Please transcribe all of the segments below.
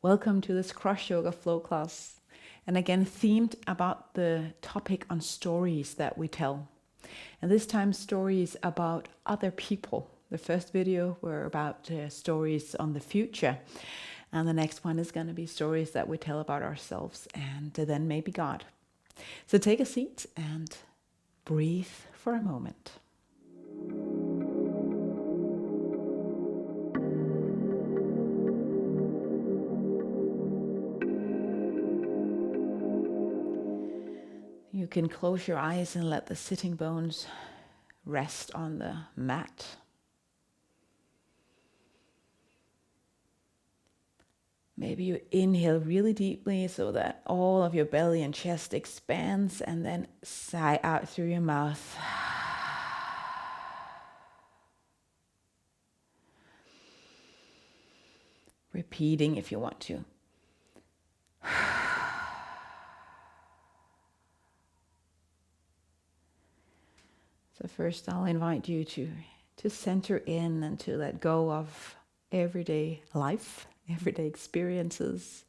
Welcome to this CrossYoga flow class. And again, themed about the topic on stories that we tell. And this time, stories about other people. The first video were about stories on the future. And the next one is going to be stories that we tell about ourselves and then maybe God. So take a seat and breathe for a moment. You can close your eyes and let the sitting bones rest on the mat. Maybe you inhale really deeply so that all of your belly and chest expands, and then sigh out through your mouth. Repeating if you want to. So first I'll invite you to center in and to let go of everyday life, everyday experiences.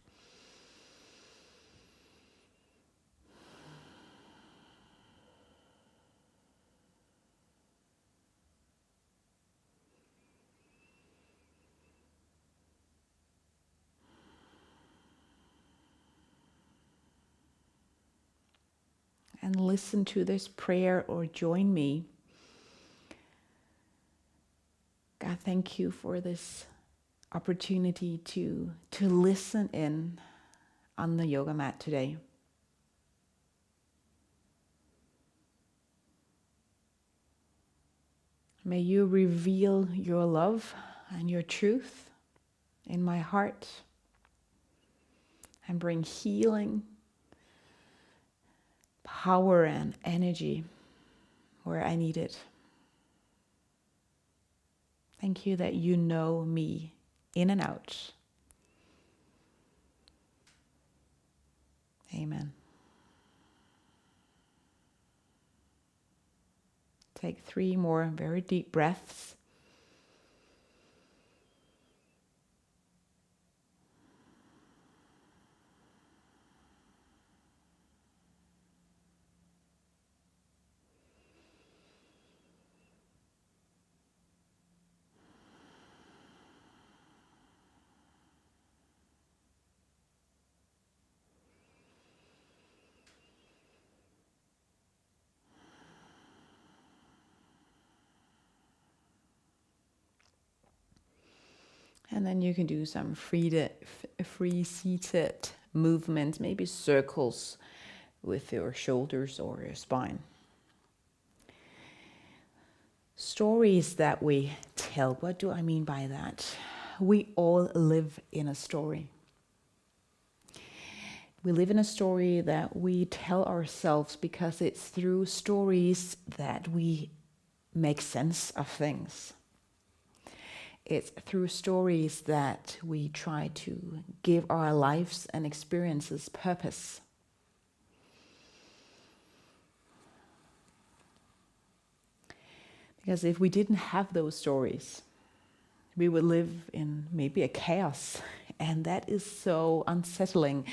And listen to this prayer or join me. God, thank you for this opportunity to listen in on the yoga mat today. May you reveal your love and your truth in my heart and bring healing, power and energy where I need it. Thank you that you know me in and out. Amen. Take 3 more very deep breaths. And then you can do some free seated movements, maybe circles with your shoulders or your spine. Stories that we tell. What do I mean by that? We all live in a story. We live in a story that we tell ourselves because it's through stories that we make sense of things. It's through stories that we try to give our lives and experiences purpose. Because if we didn't have those stories, we would live in maybe a chaos. And that is so unsettling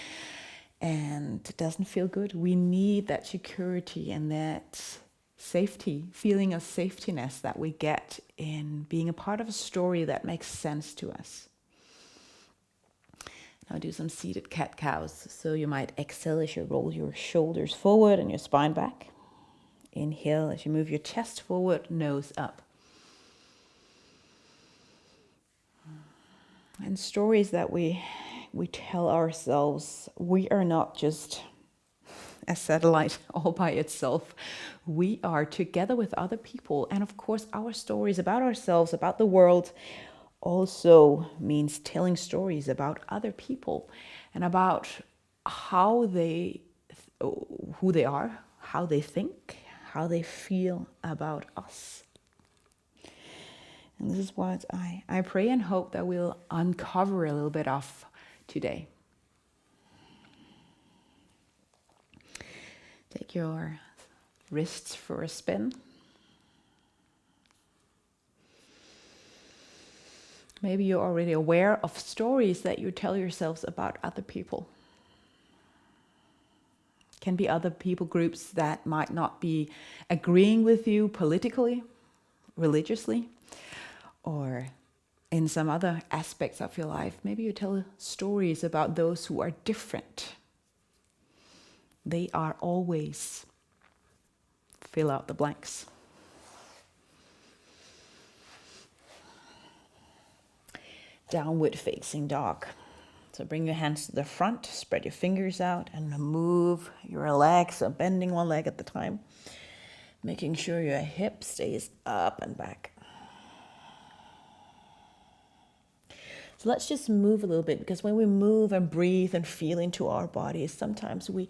and doesn't feel good. We need that security and that safety, feeling of safetiness that we get in being a part of a story that makes sense to us. Now do some seated cat-cows. So you might exhale as you roll your shoulders forward and your spine back. Inhale as you move your chest forward, nose up. And stories that we tell ourselves, we are not just a satellite all by itself. We are together with other people. And of course, our stories about ourselves, about the world, also means telling stories about other people and about who they are, how they think, how they feel about us. And this is what I pray and hope that we'll uncover a little bit of today. Take your wrists for a spin. Maybe you're already aware of stories that you tell yourselves about other people. Can be other people groups that might not be agreeing with you politically, religiously, or in some other aspects of your life. Maybe you tell stories about those who are different. They are always. Fill out the blanks. Downward facing dog. So bring your hands to the front, spread your fingers out, and move your legs, so bending one leg at a time, making sure your hip stays up and back. So let's just move a little bit, because when we move and breathe and feel into our bodies, sometimes we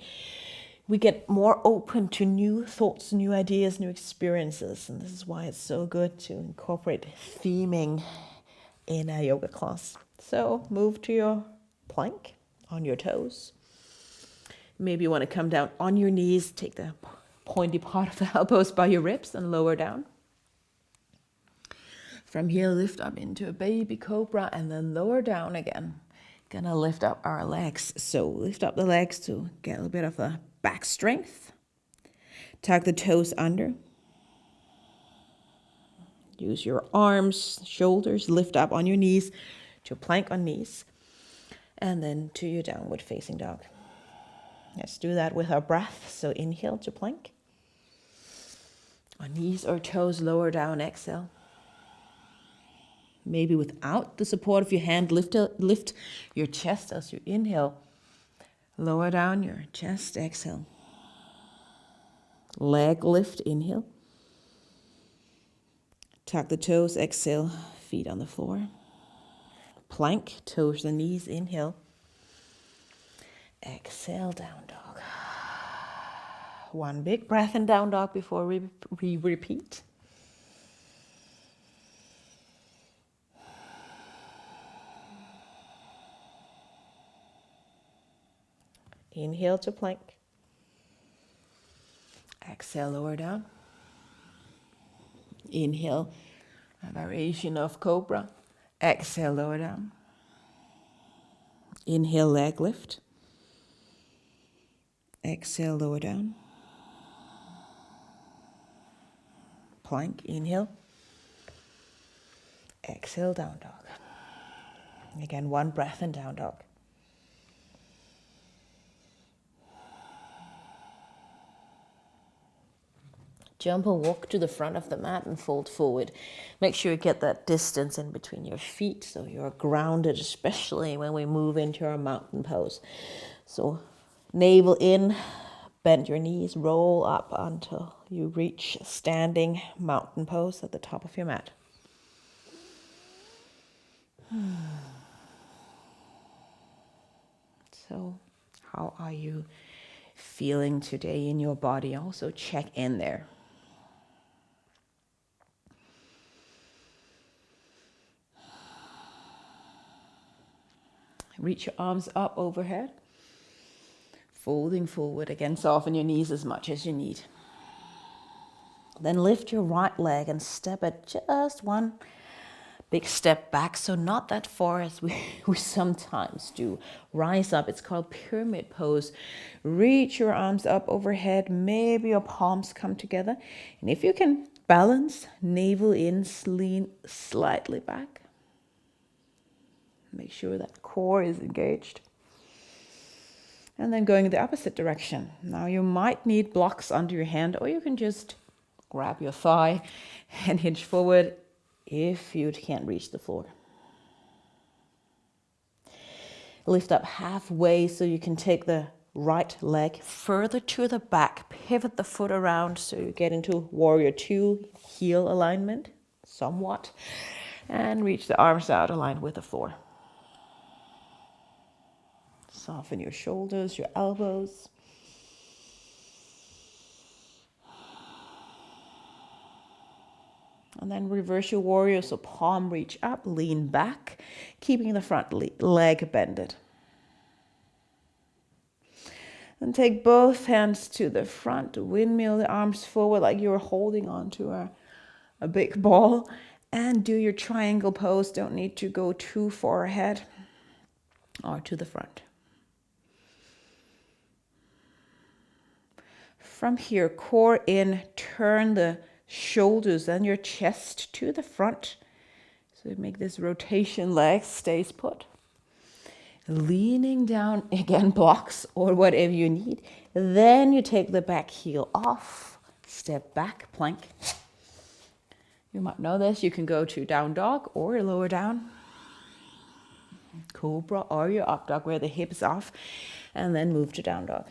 get more open to new thoughts, new ideas, new experiences. And this is why it's so good to incorporate theming in a yoga class. So move to your plank on your toes. Maybe you want to come down on your knees, take the pointy part of the elbows by your ribs and lower down. From here, lift up into a baby cobra and then lower down again. Gonna lift up our legs. So lift up the legs to get a little bit of a back strength. Tuck the toes under. Use your arms, shoulders, lift up on your knees to plank on knees. And then to your downward facing dog. Let's do that with our breath. So inhale to plank. On knees or toes, lower down, exhale. Maybe without the support of your hand, lift your chest as you inhale. Lower down your chest, exhale. Leg lift, inhale. Tuck the toes, exhale, feet on the floor. Plank, toes the knees, inhale. Exhale, down dog. One big breath in down dog before we repeat. Inhale to plank. Exhale, lower down. Inhale, a variation of cobra. Exhale, lower down. Inhale, leg lift. Exhale, lower down. Plank, inhale. Exhale, down dog. Again, one breath in down dog. Jump or walk to the front of the mat and fold forward. Make sure you get that distance in between your feet so you're grounded, especially when we move into our mountain pose. So navel in, bend your knees, roll up until you reach standing mountain pose at the top of your mat. So how are you feeling today in your body? Also check in there. Reach your arms up overhead. Folding forward. Again, soften your knees as much as you need. Then lift your right leg and step it just one big step back. So not that far as we sometimes do. Rise up. It's called pyramid pose. Reach your arms up overhead. Maybe your palms come together. And if you can balance, navel in, lean slightly back. Make sure that core is engaged. And then going in the opposite direction. Now you might need blocks under your hand, or you can just grab your thigh and hinge forward if you can't reach the floor. Lift up halfway so you can take the right leg further to the back. Pivot the foot around so you get into warrior two, heel alignment somewhat. And reach the arms out, aligned with the floor. Soften your shoulders, your elbows. And then reverse your warrior, so palm reach up, lean back, keeping the front leg bended. And take both hands to the front, windmill the arms forward like you're holding on to a big ball. And do your triangle pose. Don't need to go too far ahead or to the front. From here, core in, turn the shoulders and your chest to the front. So make this rotation, leg stays put. Leaning down, again, blocks or whatever you need. Then you take the back heel off, step back, plank. You might know this, you can go to down dog or lower down. Cobra or your up dog where the hip is off, and then move to down dog.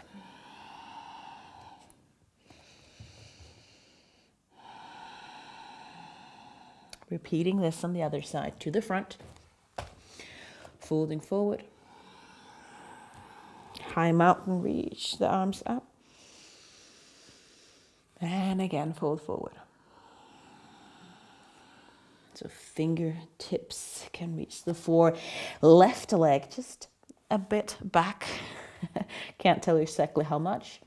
Repeating this on the other side, to the front, folding forward. High mountain, reach the arms up. And again, fold forward. So fingertips can reach the floor. Left leg just a bit back. Can't tell you exactly how much.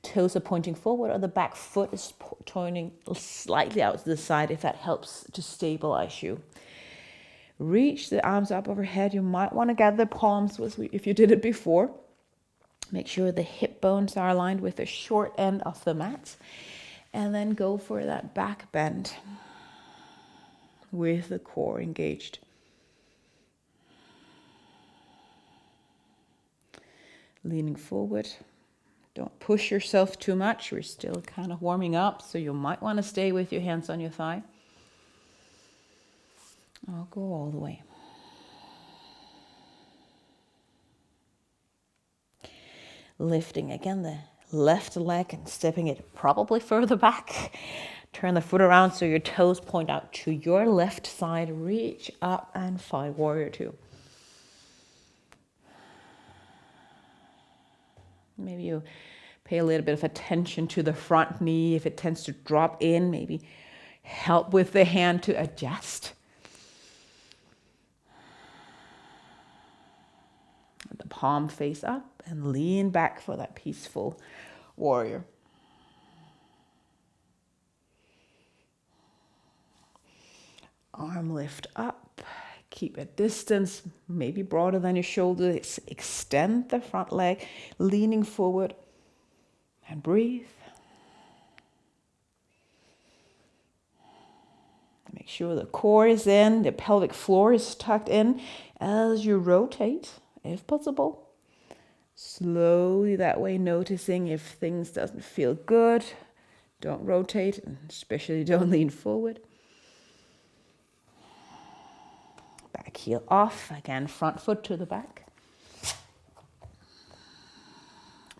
Toes are pointing forward, or the back foot is pointing slightly out to the side if that helps to stabilize you. Reach the arms up overhead. You might want to gather the palms if you did it before. Make sure the hip bones are aligned with the short end of the mat. And then go for that back bend with the core engaged. Leaning forward. Don't push yourself too much. We're still kind of warming up, so you might want to stay with your hands on your thigh. I'll go all the way. Lifting again the left leg and stepping it probably further back. Turn the foot around so your toes point out to your left side. Reach up and find warrior two. Maybe you pay a little bit of attention to the front knee. If it tends to drop in, maybe help with the hand to adjust. The palm face up and lean back for that peaceful warrior. Arm lift up, keep a distance, maybe broader than your shoulders. Extend the front leg, leaning forward, and breathe. Make sure the core is in, the pelvic floor is tucked in as you rotate, if possible. Slowly that way, noticing if things doesn't feel good. Don't rotate, and especially don't lean forward. Back heel off, again, front foot to the back.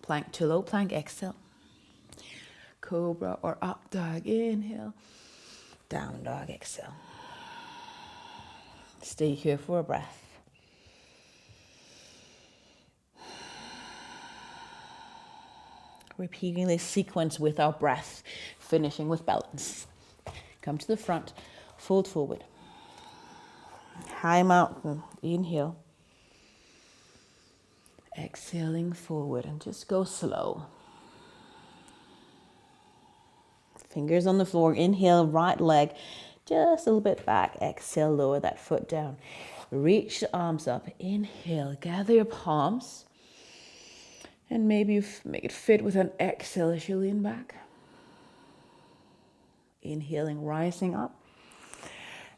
Plank to low plank, exhale. Cobra or up dog, inhale. Down dog, exhale. Stay here for a breath. Repeating this sequence with our breath, finishing with balance. Come to the front, fold forward. High mountain, inhale. Exhaling forward and just go slow. Fingers on the floor, inhale, right leg just a little bit back. Exhale, lower that foot down. Reach the arms up, inhale, gather your palms. And maybe you make it fit with an exhale as you lean back. Inhaling, rising up.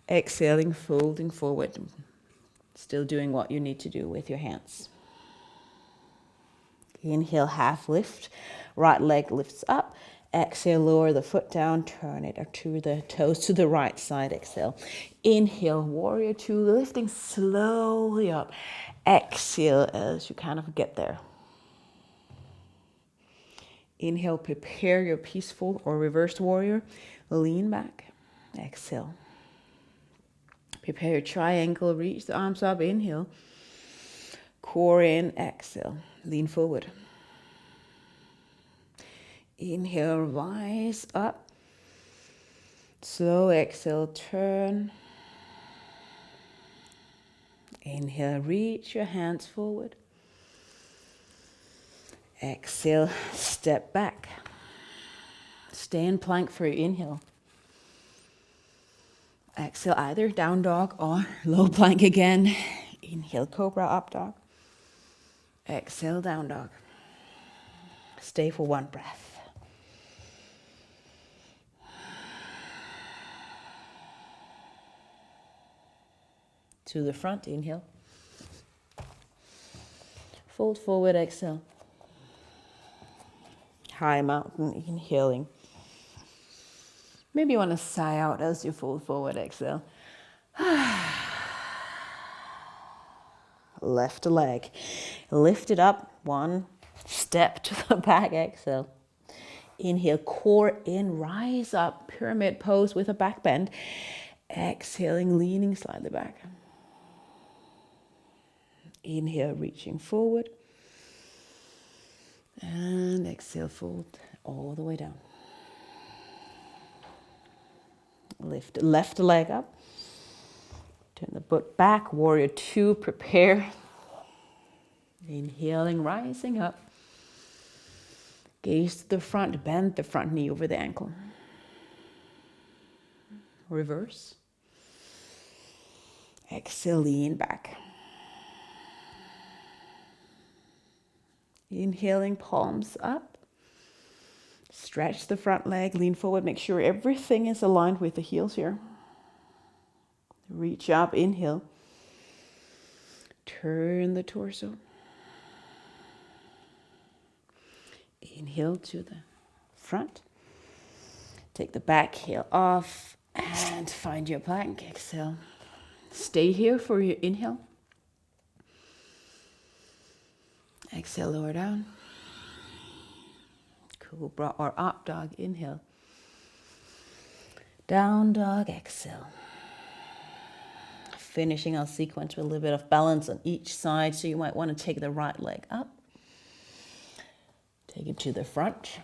Exhaling, folding forward. Still doing what you need to do with your hands. Inhale, half lift. Right leg lifts up. Exhale, lower the foot down. Turn it to the toes to the right side. Exhale. Inhale, warrior two, lifting slowly up. Exhale as you kind of get there. Inhale, prepare your peaceful or reversed warrior. Lean back. Exhale. Prepare your triangle. Reach the arms up. Inhale. Core in. Exhale. Lean forward. Inhale, rise up. Slow exhale, turn. Inhale, reach your hands forward. Exhale, step back. Stay in plank for your inhale. Exhale, either down dog or low plank again. Inhale, cobra, up dog. Exhale, down dog. Stay for one breath. To the front, inhale. Fold forward, exhale. High mountain, inhaling. Maybe you want to sigh out as you fold forward, exhale. Left leg. Lift it up, one step to the back, exhale. Inhale, core in, rise up, pyramid pose with a back bend. Exhaling, leaning slightly back. Inhale, reaching forward. And exhale, fold all the way down. Lift left leg up. Turn the butt back, warrior two, prepare. Inhaling, rising up. Gaze to the front, bend the front knee over the ankle. Reverse. Exhale, lean back. Inhaling, palms up. Stretch the front leg, lean forward, make sure everything is aligned with the heels here. Reach up, inhale. Turn the torso. Inhale to the front. Take the back heel off and find your plank. Exhale. Stay here for your inhale. Exhale, lower down. Cobra or up dog, inhale. Down dog, exhale. Finishing our sequence with a little bit of balance on each side. So you might want to take the right leg up. Take it to the front.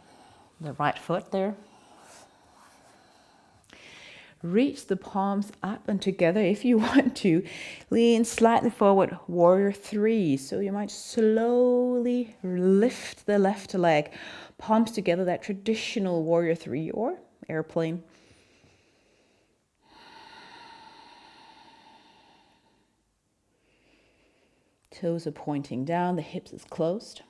The right foot there. Reach the palms up and together if you want to. Lean slightly forward, warrior three. So you might slowly lift the left leg. Palms together, that traditional warrior three or airplane. Toes are pointing down, the hips is closed.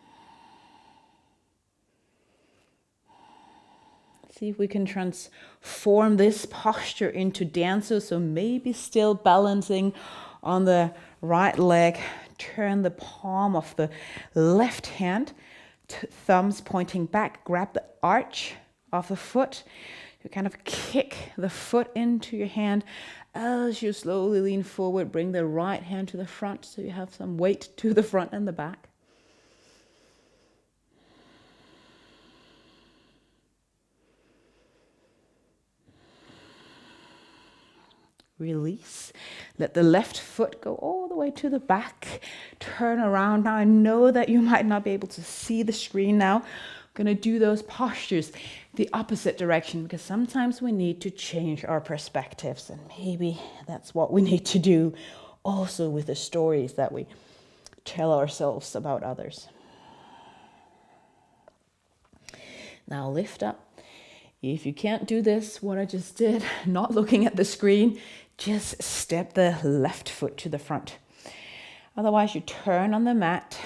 See if we can transform this posture into dancer. So maybe still balancing on the right leg. Turn the palm of the left hand. Thumbs pointing back. Grab the arch of the foot. You kind of kick the foot into your hand. As you slowly lean forward, bring the right hand to the front so you have some weight to the front and the back. Release. Let the left foot go all the way to the back. Turn around. Now I know that you might not be able to see the screen now. I'm going to do those postures the opposite direction because sometimes we need to change our perspectives, and maybe that's what we need to do also with the stories that we tell ourselves about others. Now lift up. If you can't do this, what I just did, not looking at the screen, just step the left foot to the front. Otherwise, you turn on the mat,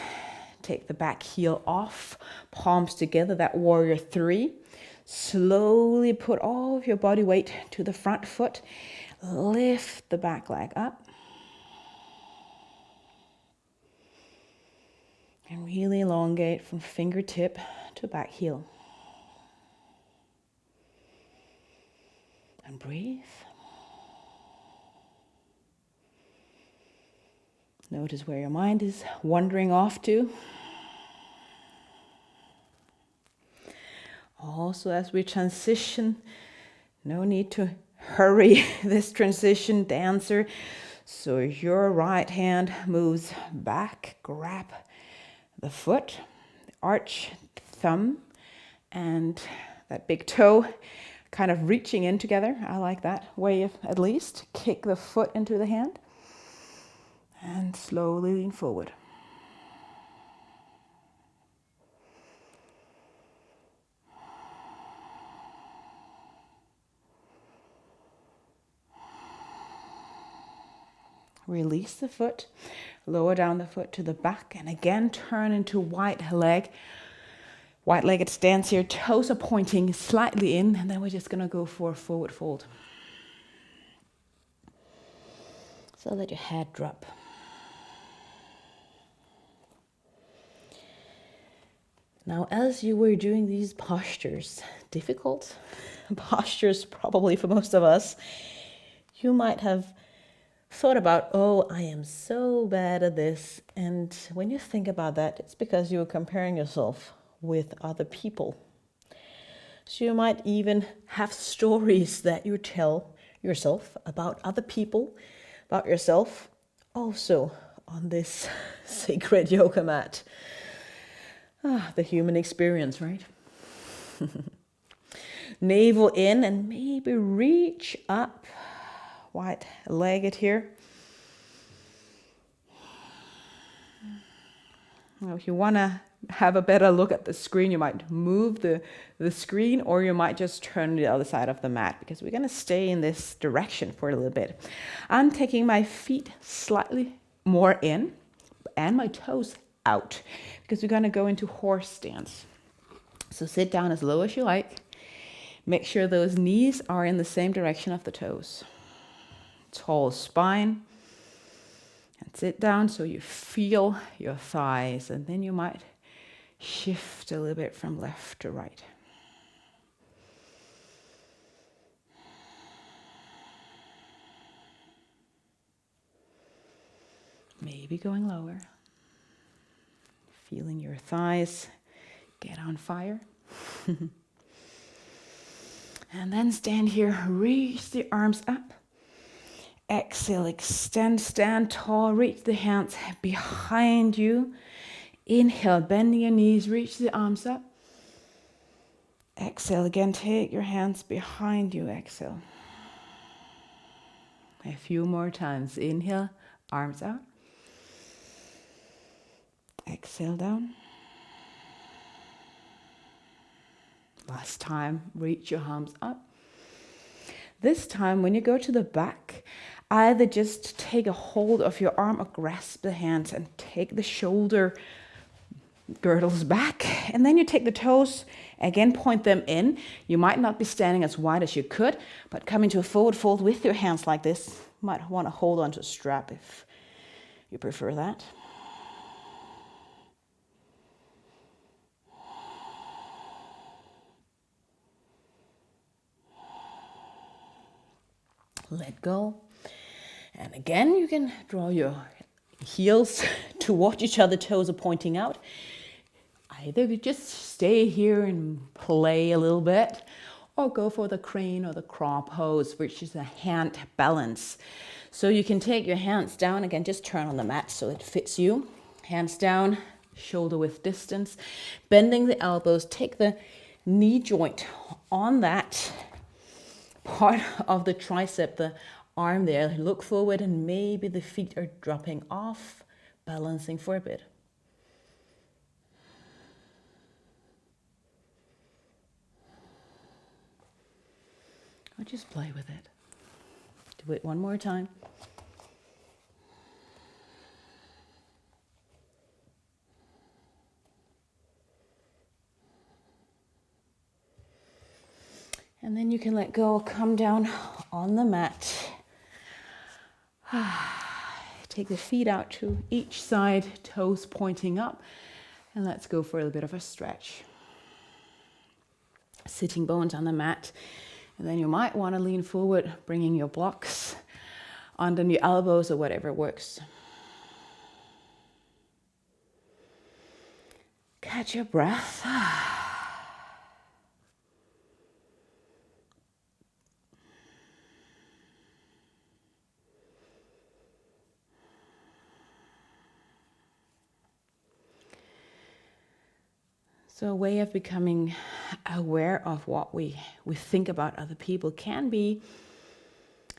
take the back heel off, palms together, that warrior three. Slowly put all of your body weight to the front foot. Lift the back leg up. And really elongate from fingertip to back heel. And breathe. Notice where your mind is wandering off to. Also, as we transition, no need to hurry this transition, dancer. So your right hand moves back, grab the foot, the arch, thumb, and that big toe kind of reaching in together. I like that way of at least. Kick the foot into the hand and slowly lean forward. Release the foot, lower down the foot to the back, and again turn into wide-legged stance here. Toes are pointing slightly in, and then we're just going to go for a forward fold. So let your head drop. Now, as you were doing these postures, difficult postures probably for most of us, you might have thought about, oh, I am so bad at this. And when you think about that, it's because you're comparing yourself with other people. So you might even have stories that you tell yourself about other people, about yourself, also on this sacred yoga mat. The human experience, right? Navel in and maybe reach up, wide-legged here. Now, if you want to have a better look at the screen, you might move the screen, or you might just turn to the other side of the mat, because we're going to stay in this direction for a little bit. I'm taking my feet slightly more in and my toes out, because we're going to go into horse stance. So sit down as low as you like. Make sure those knees are in the same direction of the toes. Tall spine. And sit down so you feel your thighs, and then you might shift a little bit from left to right. Maybe going lower. Feeling your thighs get on fire. And then stand here, reach the arms up. Exhale, extend, stand tall, reach the hands behind you. Inhale, bending your knees, reach the arms up. Exhale again, take your hands behind you, exhale. A few more times. Inhale, arms out. Exhale down. Last time, reach your arms up. This time, when you go to the back, either just take a hold of your arm or grasp the hands and take the shoulder girdles back. And then you take the toes, again point them in. You might not be standing as wide as you could, but come into a forward fold with your hands like this. You might want to hold on to a strap if you prefer that. Let go. And again, you can draw your heels towards each other, toes are pointing out. Either you just stay here and play a little bit, or go for the crane or the craw pose, which is a hand balance. So you can take your hands down, again, just turn on the mat so it fits you. Hands down, shoulder width distance, bending the elbows, take the knee joint on that part of the tricep, the arm there, look forward, and maybe the feet are dropping off, balancing for a bit. Or just play with it. Do it one more time. And then you can let go, come down on the mat. Take the feet out to each side, toes pointing up. And let's go for a little bit of a stretch. Sitting bones on the mat. And then you might want to lean forward, bringing your blocks under your elbows or whatever works. Catch your breath. So a way of becoming aware of what we think about other people can be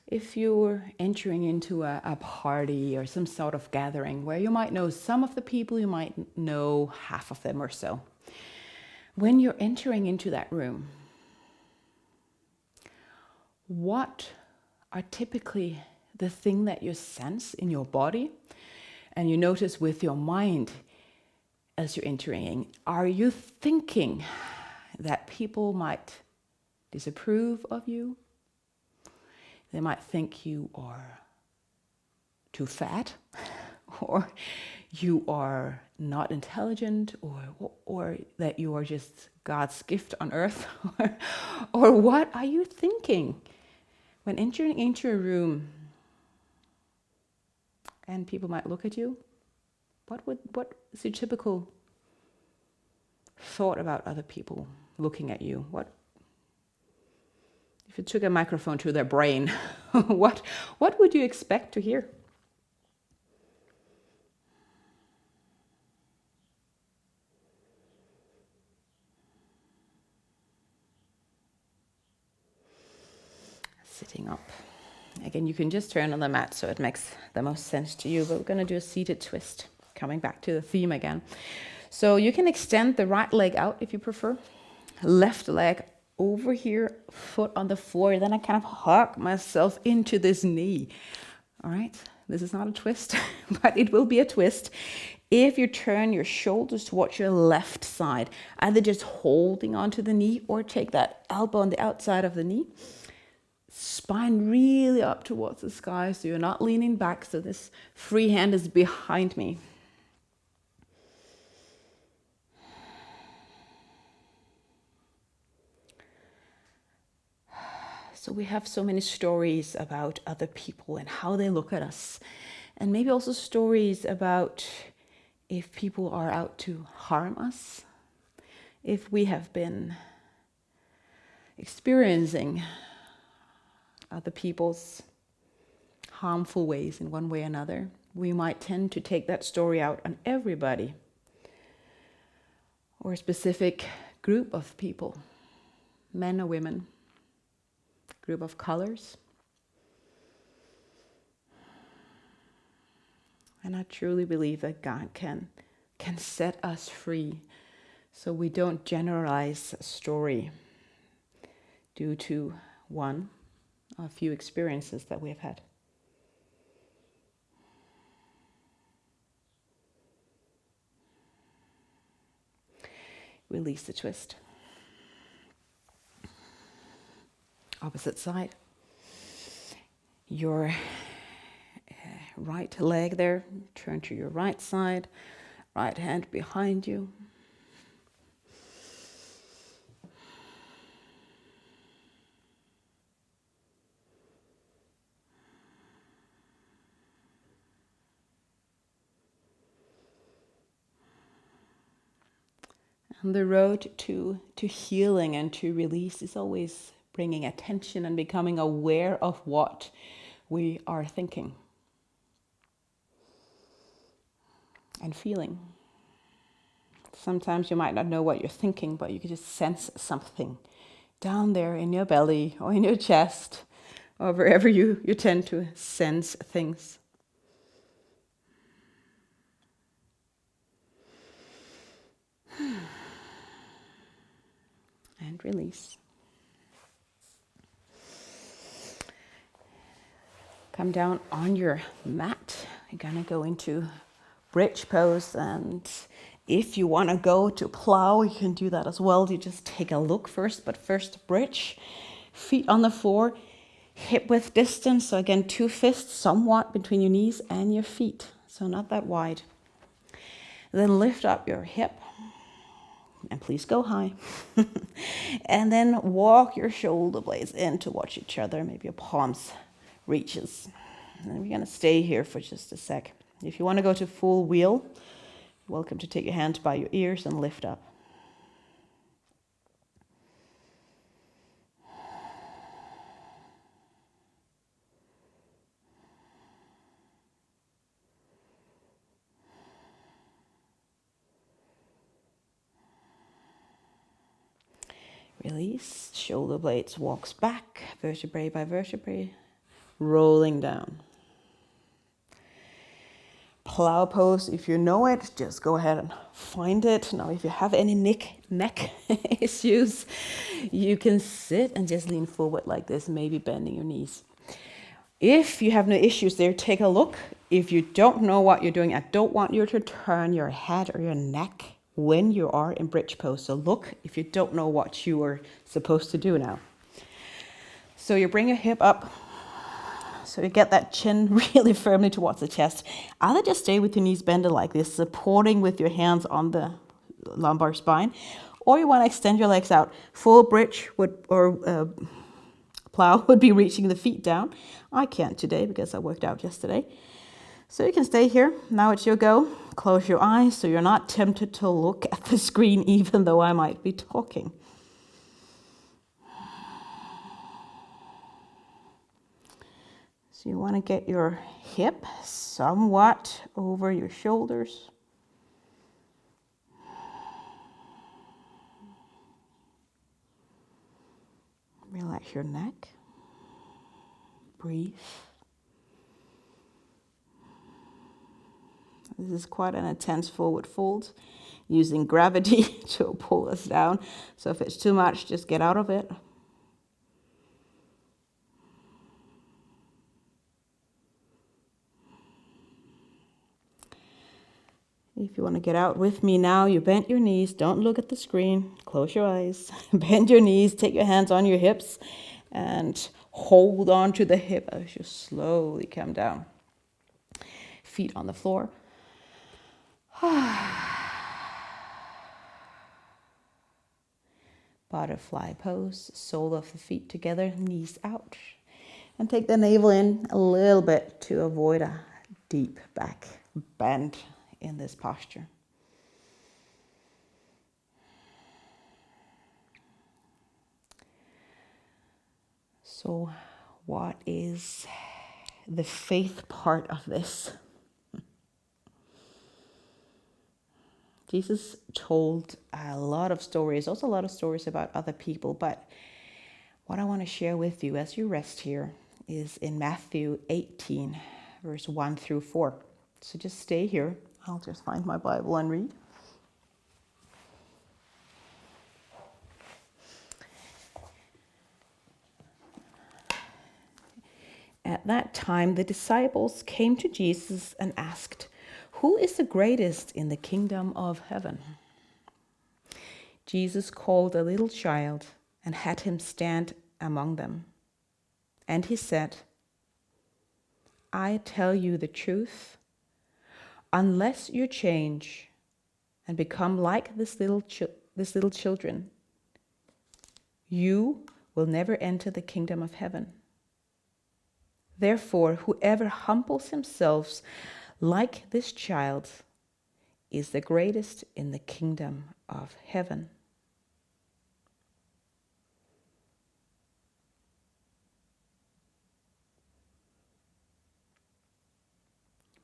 if you're entering into a party or some sort of gathering where you might know some of the people, you might know half of them or so. When you're entering into that room, what are typically the thing that you sense in your body, and you notice with your mind as you're entering, are you thinking that people might disapprove of you? They might think you are too fat, or you are not intelligent, or that you are just God's gift on earth, or what are you thinking when entering into a room and people might look at you? What is your typical thought about other people looking at you? What if you took a microphone to their brain? what would you expect to hear? Sitting up. Again, you can just turn on the mat so it makes the most sense to you, but we're going to do a seated twist. Coming back to the theme again. So you can extend the right leg out if you prefer. Left leg over here, foot on the floor. Then I kind of hug myself into this knee. All right, this is not a twist, but it will be a twist if you turn your shoulders towards your left side, either just holding onto the knee or take that elbow on the outside of the knee. Spine really up towards the sky, so you're not leaning back, so this free hand is behind me. So we have so many stories about other people and how they look at us. And maybe also stories about if people are out to harm us. If we have been experiencing other people's harmful ways in one way or another, we might tend to take that story out on everybody or a specific group of people, men or women. Group of colors. And I truly believe that God can set us free, so we don't generalize a story due to one or a few experiences that we have had. Release the twist. Opposite side. Your right leg there, turn to your right side, right hand behind you. And the road to healing and to release is always bringing attention and becoming aware of what we are thinking and feeling. Sometimes you might not know what you're thinking, but you can just sense something down there in your belly or in your chest or wherever you tend to sense things. And release. Come down on your mat. You're gonna go into bridge pose, and if you want to go to plow, you can do that as well. You just take a look first, but first bridge. Feet on the floor, hip width distance. So again, 2 fists somewhat between your knees and your feet, so not that wide. Then lift up your hip, and please go high. And then walk your shoulder blades in towards each other, maybe your palms reaches. And we're going to stay here for just a sec. If you want to go to full wheel, you're welcome to take your hands by your ears and lift up. Release, shoulder blades walks back, vertebrae by vertebrae, rolling down. Plow pose, if you know it, just go ahead and find it. Now, if you have any neck issues, you can sit and just lean forward like this, maybe bending your knees. If you have no issues there, take a look. If you don't know what you're doing, I don't want you to turn your head or your neck when you are in bridge pose. So look if you don't know what you are supposed to do now. So you bring your hip up. So you get that chin really firmly towards the chest. Either just stay with your knees bended like this, supporting with your hands on the lumbar spine, or you want to extend your legs out. Full bridge plow would be reaching the feet down. I can't today because I worked out yesterday. So you can stay here. Now it's your go. Close your eyes so you're not tempted to look at the screen even though I might be talking. So you want to get your hip somewhat over your shoulders. Relax your neck. Breathe. This is quite an intense forward fold, using gravity to pull us down. So if it's too much, just get out of it. If you want to get out with me now, you bend your knees. Don't look at the screen. Close your eyes. Bend your knees. Take your hands on your hips and hold on to the hip as you slowly come down. Feet on the floor. Butterfly pose. Sole of the feet together. Knees out. And take the navel in a little bit to avoid a deep back bend in this posture. So what is the faith part of this? Jesus told a lot of stories, also a lot of stories about other people, but what I want to share with you as you rest here is in Matthew 18, verse 1 through 4. So just stay here. I'll just find my Bible and read. At that time, the disciples came to Jesus and asked, "Who is the greatest in the kingdom of heaven?" Jesus called a little child and had him stand among them. And he said, "I tell you the truth, unless you change and become like this little children, you will never enter the kingdom of heaven. Therefore, whoever humbles himself like this child is the greatest in the kingdom of heaven."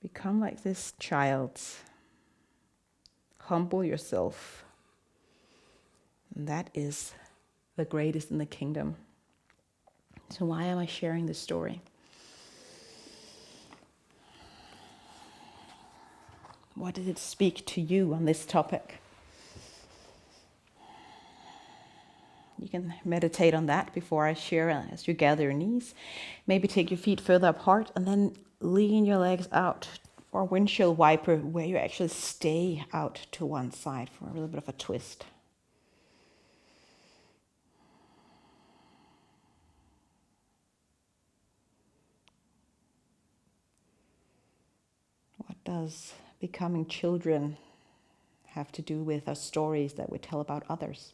Become like this child. Humble yourself. And that is the greatest in the kingdom. So why am I sharing this story? What did it speak to you on this topic? You can meditate on that before I share as you gather your knees. Maybe take your feet further apart and then lean your legs out for a windshield wiper where you actually stay out to one side for a little bit of a twist. What does becoming children have to do with our stories that we tell about others?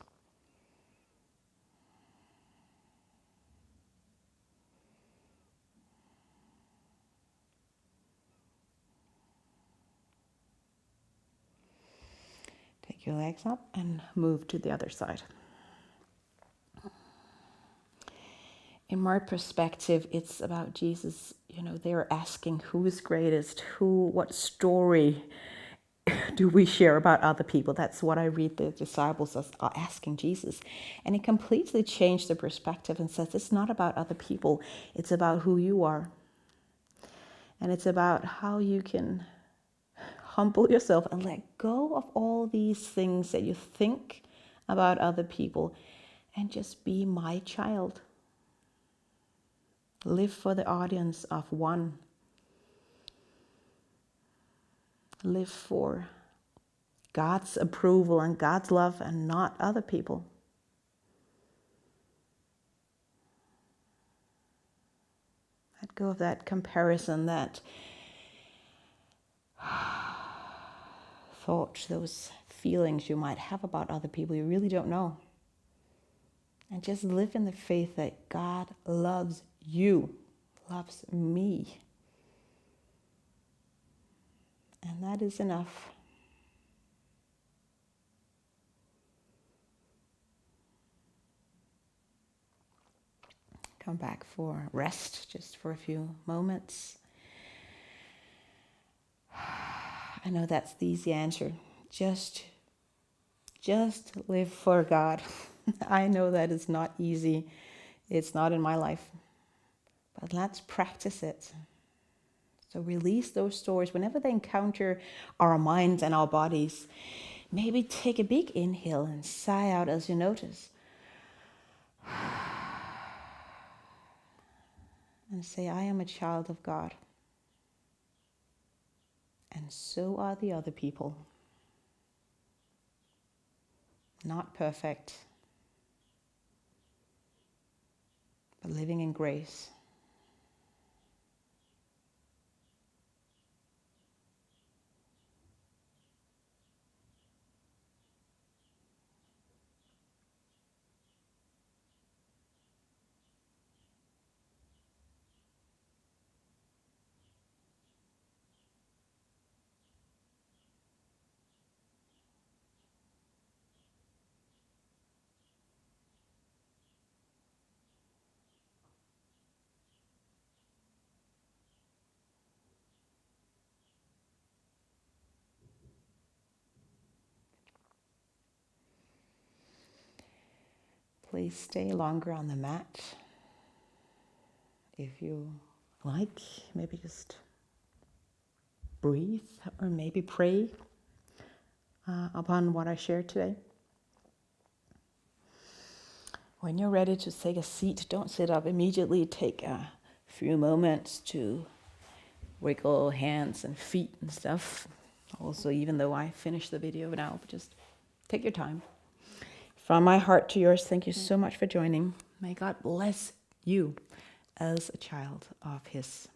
Take your legs up and move to the other side. In my perspective, it's about Jesus. They're asking who is greatest, what story do we share about other people? That's what I read the disciples are asking Jesus. And it completely changed the perspective and says it's not about other people, it's about who you are. And it's about how you can humble yourself and let go of all these things that you think about other people and just be my child. Live for the audience of one. Live for God's approval and God's love and not other people. Let go of that comparison, that thoughts, those feelings you might have about other people you really don't know. And just live in the faith that God loves you, loves me. And that is enough. Come back for rest, just for a few moments. I know that's the easy answer. Just live for God. I know that is not easy. It's not in my life. But let's practice it. So release those stories whenever they encounter our minds and our bodies. Maybe take a big inhale and sigh out as you notice. And say, I am a child of God. And so are the other people. Not perfect, but living in grace. Please stay longer on the mat. If you like, maybe just breathe or maybe pray upon what I shared today. When you're ready to take a seat, don't sit up immediately. Take a few moments to wiggle hands and feet and stuff. Also, even though I finished the video now, just take your time. From my heart to yours, thank you so much for joining. May God bless you as a child of His.